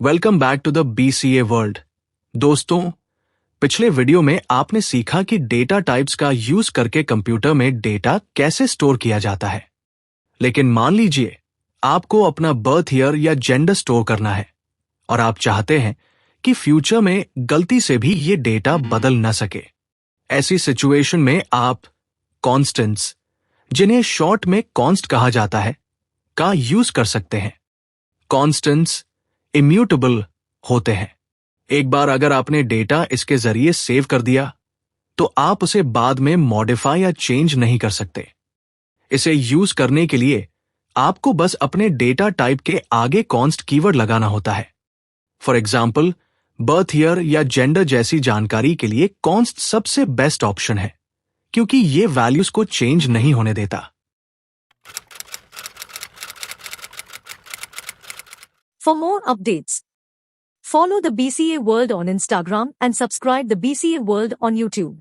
Welcome back to the BCA world. दोस्तों, पिछले video में आपने सीखा कि डेटा टाइप्स का यूज करके कंप्यूटर में डेटा कैसे स्टोर किया जाता है। लेकिन मान लीजिए आपको अपना बर्थ ईयर या जेंडर स्टोर करना है और आप चाहते हैं कि फ्यूचर में गलती से भी ये डेटा बदल न सके। ऐसी सिचुएशन में आप कॉन्स्टेंट्स, जिन्हें शॉर्ट में कॉन्स्ट कहा जाता है, का यूज कर सकते हैं। कॉन्स्टेंट्स इम्यूटेबल होते हैं। एक बार अगर आपने डेटा इसके जरिए सेव कर दिया तो आप उसे बाद में मॉडिफाई या चेंज नहीं कर सकते। इसे यूज करने के लिए आपको बस अपने डेटा टाइप के आगे कॉन्स्ट कीवर्ड लगाना होता है। फॉर एग्जाम्पल, बर्थ ईयर या जेंडर जैसी जानकारी के लिए कॉन्स्ट सबसे बेस्ट ऑप्शन है, क्योंकि ये वैल्यूज को चेंज नहीं होने देता। For more updates, follow the BCA World on Instagram and subscribe the BCA World on YouTube.